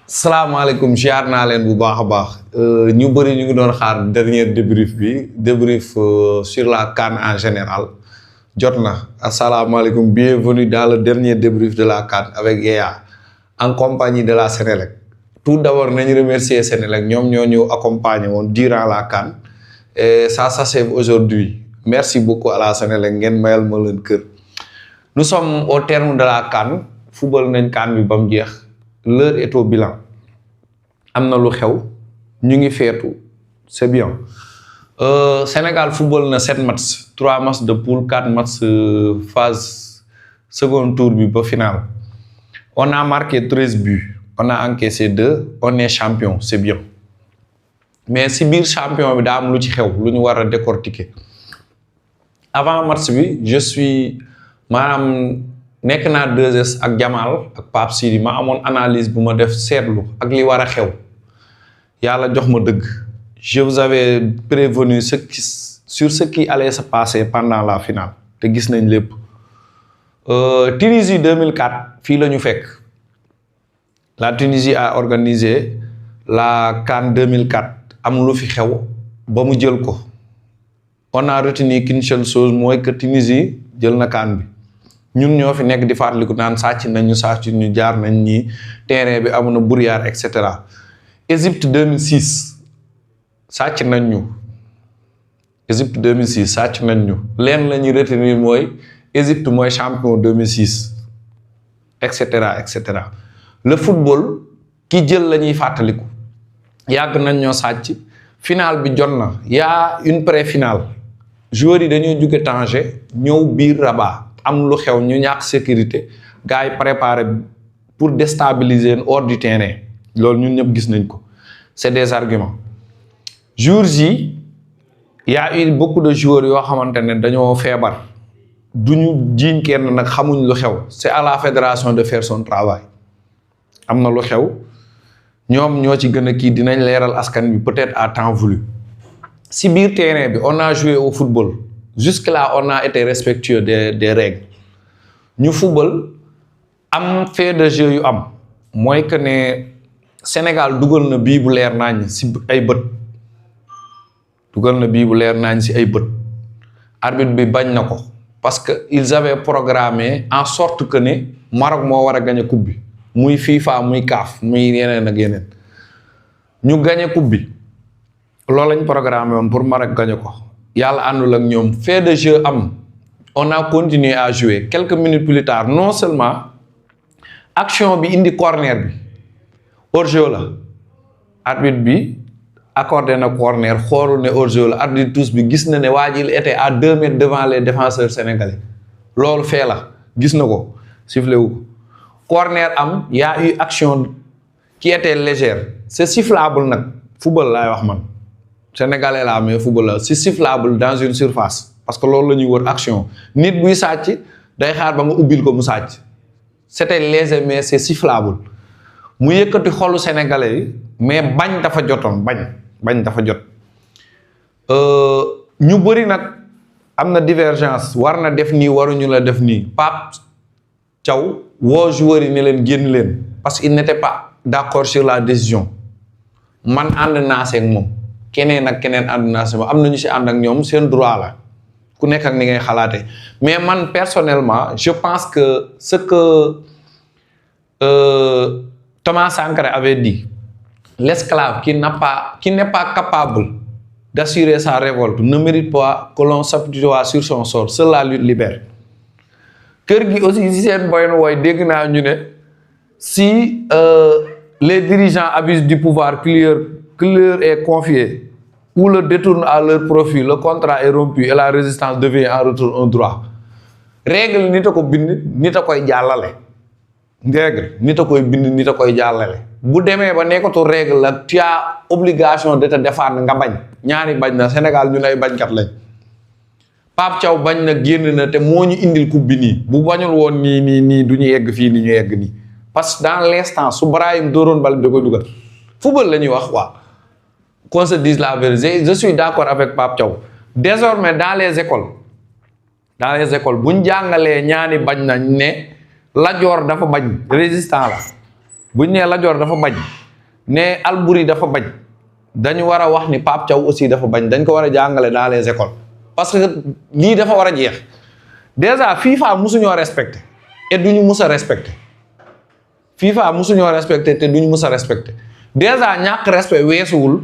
salaamaaleykum ziar naa leen bu baax a baax ñu bëri ñu ngi doon xaar dernier débrief sur la CAN en général jot na asalaamaaleykum bienvenue dans le dernier débrief de la CAN avec Yaya en compagnie de la Sénélec. Tout d'abord nañu remercier Sénélec ñoom ñoo ñu accompagné woon durant la CAN et ça s'achève aujourd'hui. Merci beaucoup à la Sénélec ngeen mayal ma leen kër. Nous sommes au terme de la CAN football nañ CAN bi ba mu jeex. L'heure est au bilan am na lu xew ñu ngi feetu c'est bien Sénégal football na 7 matchs 3 matchs de poule 4 matchs phase second tour bi ba final. On a marqué 13 buts on a encaissé 2 on est champion c'est bien mais si biir champion bi daa am lu ci xew lu ñu war a décortiquer. Avant match bi je suis maanaam nekk naa 2S ak Jamal ak Pape Sidi ma amoon analyse bu ma def seetlu ak li war a xew yàlla jox ma dëgg. Je vous avais prévenu sur ce qui allait se passer pendant la finale te gis nañ lépp. Tunisie 2004 fii la ñu fekk la Tunisie a organisé la CAN 2004 am lu fi xew ba mu jël ko. On a retenu qu'une seule chose mooy que Tunisie jël na CAN bi. ñun ñoo fi nekk di fàttaliku naan sàcc nañ ñu jaar nañ ñi terrain bi amoon na brouillard et cetera. Égypte 2006 sàcc nañ ñu Égypte 2006 sàcc nañ ñu leen la ñuy retenir mooy Égypte mooy champion 2006 et cetera et cetera. Le football ki jël la ñuy fàttaliku yàgg nañ ñoo sàcc finale bi jot na y'a une pré-finale joueurs yi dañoo jóge Tanger ñëw biir Rabat. Am lu xew ñu ñàkk sécurité gars yi préparé pour déstabiliser hors du terrain loolu ñun ñëpp gis nañ ko c'est des arguments. Jours yi y a eu beaucoup de joueurs yoo xamante ne dañoo feebar duñu jiiñ kenn nag xamuñ lu xew c'est à la fédération de faire son travail. Am na lu xew ñoom ñoo ci gën a kii dinañ leeral askan bi peut-être à temps voulu. Si biir terrain bi on a joué au football. Jusque-là, on a été respectueux des règles. Ñu football am fait de jeu yu am mooy que ne Sénégal dugal na bii bu leer nañ si ay bët dugal na bii bu leer nañ si ay bët arbitre bi bañ na ko parce que ils avaient programmé en sorte que ne Maroc moo war a gagner coupe bi muy FIFA muy CAF muy yeneen ak yeneen ñu gagner coupe bi loolu lañ programmé woon pour Maroc gagner ko. Yàlla àndul ak ñoom fait de jeu am on a continué à jouer quelques minutes plus tard non seulement action bi indi corner bi hors-jeu la arbitre bi accordé na corner xoolul ne hors-jeu la arbitre tous bi gis na ne waa ji il était à 2 mètres devant les défenseurs sénégalais loolu fee la gis na ko sifflé wu ko corner am y a eu action qui était légère c'est sifflable nag football laay wax man. Sénégalais la mais football la c'est sifflable dans une surface parce que loolu la ñuy wër action nit buy sàcc day xaar ba nga ubbil ko mu sàcc c'était léger mais c'est sifflable mu yëkkati xolu sénégalais yi mais bañ dafa jotoon bañ dafa jot. ñu bëri nag am na divergence war na def nii waruñu la def nii Pape Thiaw woo joueurs yi ne leen génn leen parce qu'il n'était pas d'accord sur la décision man ànd naa seeg moom. Keneen ak keneen ànd naa sama am na ñu si ànd ak ñoom seen droit la ku nekk ak ni ngay xalaate mais man personnellement je pense que ce que Thomas Sankara avait dit l'esclave qui n'est pas capable d'assurer sa révolte ne mérite pas que l'on s'appuie sur son sort seule la lutte libère. Kër gi aussi si seen boyen wooy dégg naa ñu ne si les dirigeants abusent du pouvoir qui leur est confié ou le détournent à leur profit, le contrat est rompu et la résistance devient en retour un droit. Règle nit a ko bind nit a koy jàllale. Règle nit a koy bind nit a koy jàllale. Bu demee ba nekkatu règle la tu as obligation de te défendre nga bañ ñaari bañ na Sénégal ñu ay bañkat lañ. Pape Thiaw bañ na génn na te moo ñu indil coupe bi nii bu bañul woon nii du ñu yegg fii ni ñu yegg nii parce que dans l'instant su Brahim dooroon bal da koy dugal football la ñuy wax quoi. Qu'on se dise la vérité je suis d'accord avec Pape Thiaw désormais dans les écoles bu ñu jàngalee ñaani bañ nañ ne Lat Joor dafa bañ résistant la buñ nee Lat Dior dafa bañ ne Alboury dafa bañ dañu war a wax ni Pape Thiaw aussi dafa bañ dañ ko war a jàngale dans les écoles parce que lii dafa war a jeex déjà FIFA musuñoo respecté et duñu mus a respecté FIFA musuñoo respecté te duñu mus a respecté déjà ñàkk respect weesuwul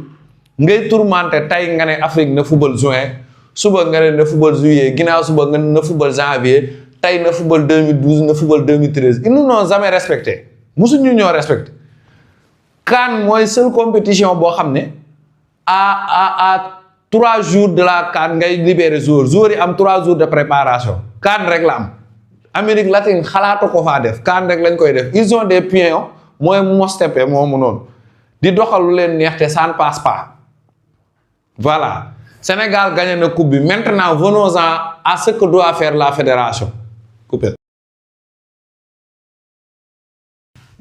ngay tourmenté tey nga ne Afrique na football juin suba nga ne na football juillet ginnaaw suba nga ne na football janvier tey na football 2012 na football 2013 ils nous n'ont jamais respecté musuñu ñoo respecté CAN mooy seule compétition boo xam ne à 3 jours de la CAN ngay libérer joueurs yi am 3 jours de préparation CAN rek la am Amérique latine xalaatu ko faa def CAN rek lañ koy def ils ont des pions mooy Mostepe moomu noonu di doxal lu leen neex te ça ne passe pas voilà Sénégal gagné na coupe bi maintenant venons-en à ce que doit faire la fédération coupé.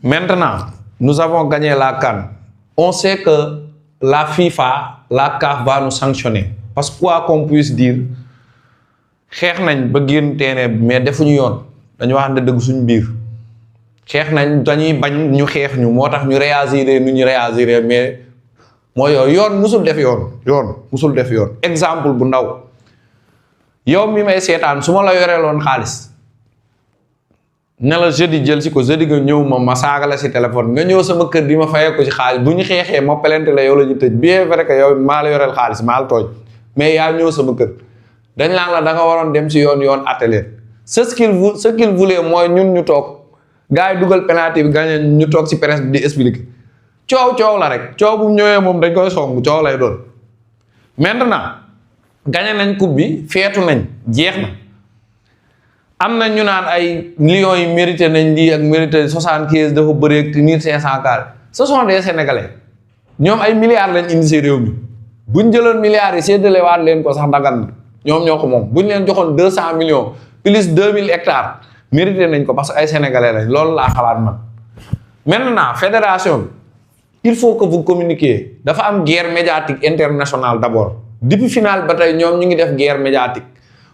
Maintenant nous avons gagné la CAN on sait que la FIFA la CAF va nous sanctionner parce que quoi qu'on puisse dire xeex nañ ba génn terrain bi mais defuñu yoon dañu wax ne dëgg suñu biir xeex nañ dañuy bañ ñu xeex ñu moo tax ñu réagir nu ñu réagir mais mooy yoon musul def yoon musul def yoon exemple bu ndaw yow mi may seetaan su ma la yoreeloon xaalis ne la jeudi jël si ko jeudi nga ñëw ma saaga la si téléphone nga ñëw sama kër di ma fayee ko si xaalis bu ñu xeexee ma pelente la yow la ñu tëj bien vrai que yow maa la yoreel xaalis maa la tooñ mais yaa ñëw sama kër dañ laan la da nga waroon dem si yoon atelier ce qu'il voulait mooy ñun ñu toog gars yi dugal penalty bi gagné ñu toog si presse bi di expliquer coow la rek coow bu ñëwee moom dañ koy song coow lay doon maintenant gagné nañ coupe bi feetu nañ jeex na am na ñu naan ay Lions yi mérité nañ lii ak mérité 75 dafa bëri ak 1500 carré ce sont des Sénégalais ñoom ay milliards lañ indi si réew mi buñ jëloon milliards yi séddale waat leen ko sax dagan na ñoom ñoo ko moom buñ leen joxoon 200 millions plus 2000 hectares mérité nañ ko parce que ay Sénégalais lañ loolu laa xalaat man. maintenant fédération bi il faut que vous communiquiez dafa am guerre médiatique internationale d'abord depuis finale ba tey ñoom ñu ngi def guerre médiatique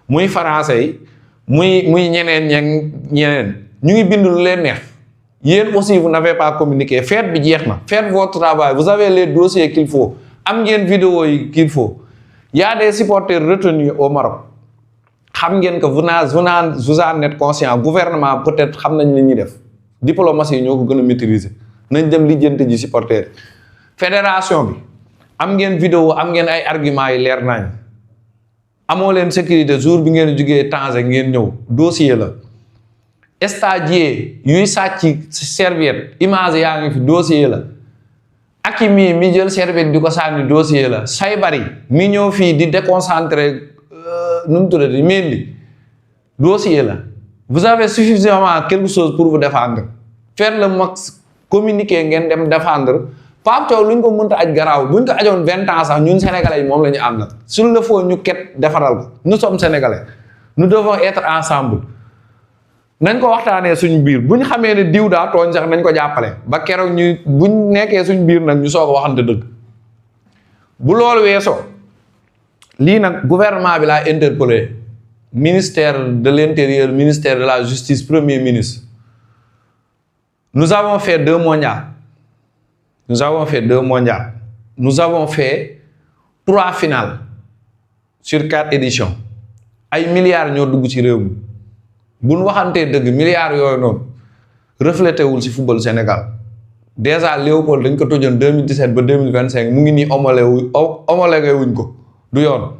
muy français yi muy ñeneen ñu ngi bind lu leen neex yéen aussi vous n'avez pas communiqué faites bi jeex na faites votre travail vous avez les dossiers qu'il faut am ngeen vidéo yi qu'il faut y a des supporters retenus au Maroc xam ngeen que vous en êtes conscient gouvernement peut-être xam nañ li ñuy def diplomatie yi ñoo ko gën a maîtriser nañ dem lijjanti ji supporter fédération bi am ngeen vidéo am ngeen ay arguments yi leer nañ amoo leen sécurité jour bi ngeen jógee Tanger ngeen ñëw dossier la stagiaire yuy sàcc serviette image yaa ngi fi dossier la Hakimi mi jël serviette di ko sànni dossier la Saybari mi ñëw fii di déconcentré nu mu tuddati Mendy dossier la vous avez suffisamment quelque chose pour vous défendre faire le max communiquer ngeen dem défendre Pape Thiaw lu ñu ko mënta aj garaaw bu ñu ko ajoon 20 ans sax ñun sénégalais yi moom la ñu am na s'il le faut ñu ket defaral ko nous sommes sénégalais nous devons être ensemble nañ ko waxtaanee suñu biir bu ñu xamee ne diw daa tooñ sax nañ ko jàppale ba keroog ñu buñ nekkee suñu biir nag ñu soog a waxante dëgg bu loolu weesoo lii nag gouvernement bi laa interpellé ministère de l'intérieur ministère de la justice premier ministre nous avons fait 2 mondiales nous avons fait 3 finales sur 4 éditions ay milliards ñoo dugg ci réew mi bu ñu waxantee dëgg milliards yooyu noonu reflété wul ci football Sénégal déjà Léopold dañ ko tojoon 2017 ba 2025 mu ngi nii homologué wuñ ko du yoon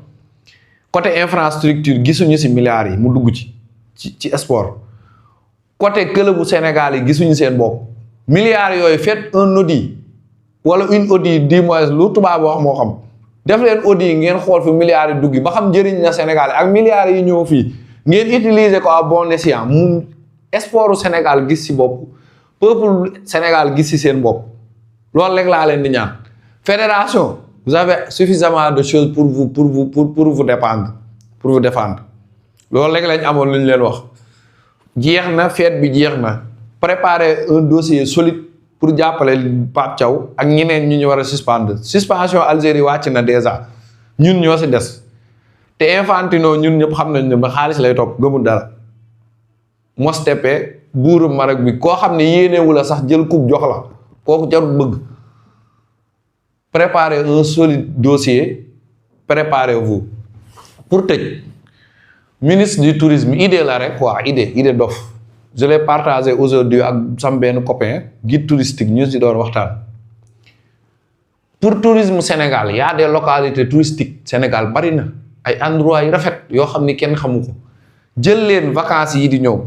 côté infrastructure gisuñu ci milliards yi mu dugg ci sport côté club bu Sénégal yi gisuñu seen bopp milliards yooyu faites un audit wala une audit du moins lu tubaab wax moo xam def leen audit ngeen xool fi milliards yi dugg ba xam njëriñ na Sénégal ak milliards yi ñëw fii ngeen utiliser ko à bon escient mu sportu Sénégal gis ci bopp peuple Sénégal gis ci seen bopp loolu rek laa leen di ñaan fédération vous avez suffisamment de choses pour vous défendre loolu rek lañ amoon lu ñu leen wax jeex na fête bi jeex na préparer un dossier solide pour jàppale Pape Thiaw ak ñeneen ñu war a suspension Algérie wàcc na déjà ñun ñoo ci des te Infantino ñun ñëpp xam nañ ne ba xaalis lay topp gëmul dara Mostepe buuru Maroc bi koo xam ne yéenewu la sax jël coupe jox la kooku jarul bëgg. Préparez un solide dossier, préparez-vous. Pour tëj ministre du tourisme idée la rek quoi idée dof je l'ai partagé aujourd'hui ak sam benn copain guide touristique ñu ci doon waxtaan. Pour tourisme Sénégal y a des localités touristiques Sénégal bari na ay endroits yu rafet yoo xam ni kenn xamu ko jël leen vacances yi di ñëw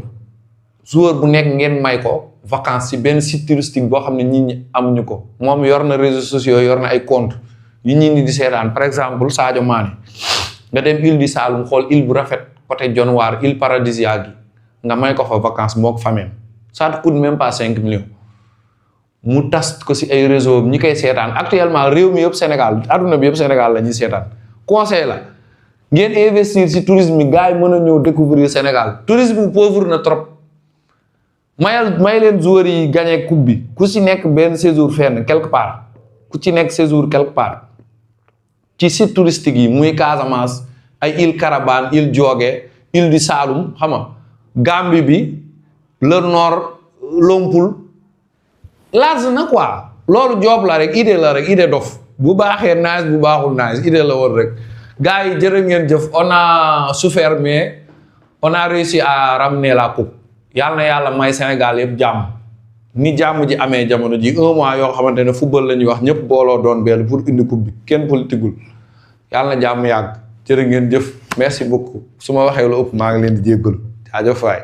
joueur bu nekk ngeen may ko vacances ci benn site touristique boo xam ne nit ñi amuñu ko moom yor na réseaux sociaux yor na ay compte yu ñi di seetaan par exemple Sadio Mané nga dem île du Saloum xool île bu rafet côté Dionewar île paradisiaque gi nga may ko fa vacances moo ko famille ça te coûte même pas 5 millions mu tas ko ci ay réseau ñi koy seetaan actuellement réew mi yëpp Sénégal adduna bi yëpp Sénégal la ñuy seetaan conseil la ngeen investir ci tourisme bi gars yi mën a ñëw découvrir Sénégal tourisme pauvre na trop may leen joueurs yi gagné coupe bi ku ci nekk benn séjour fenn quelque part ku ci nekk séjour quelque part ci site touristique yi muy Casamance ay île Carabane île Diogué île du Saloum xam nga Gambie bi le nord Lompoul large na quoi loolu job la rek idée dof bu baaxee nice bu baaxul nice idée la woon rek gars yi jërë ngeen jëf on a souffert mais on a réussi à ramener la coupe yàlla na yàlla may Sénégal yëpp jàmm ni jàmm ji amee jamono ji 1 mois yoo xamante ne football la ñuy wax ñëpp booloo doon benn pour indi coupe bi kenn politigul yàlla na jàmm yàgg jërë ngeen jëf merci beaucoup su ma waxee lu ëpp maa ngi leen di jéggalu jaajëf waay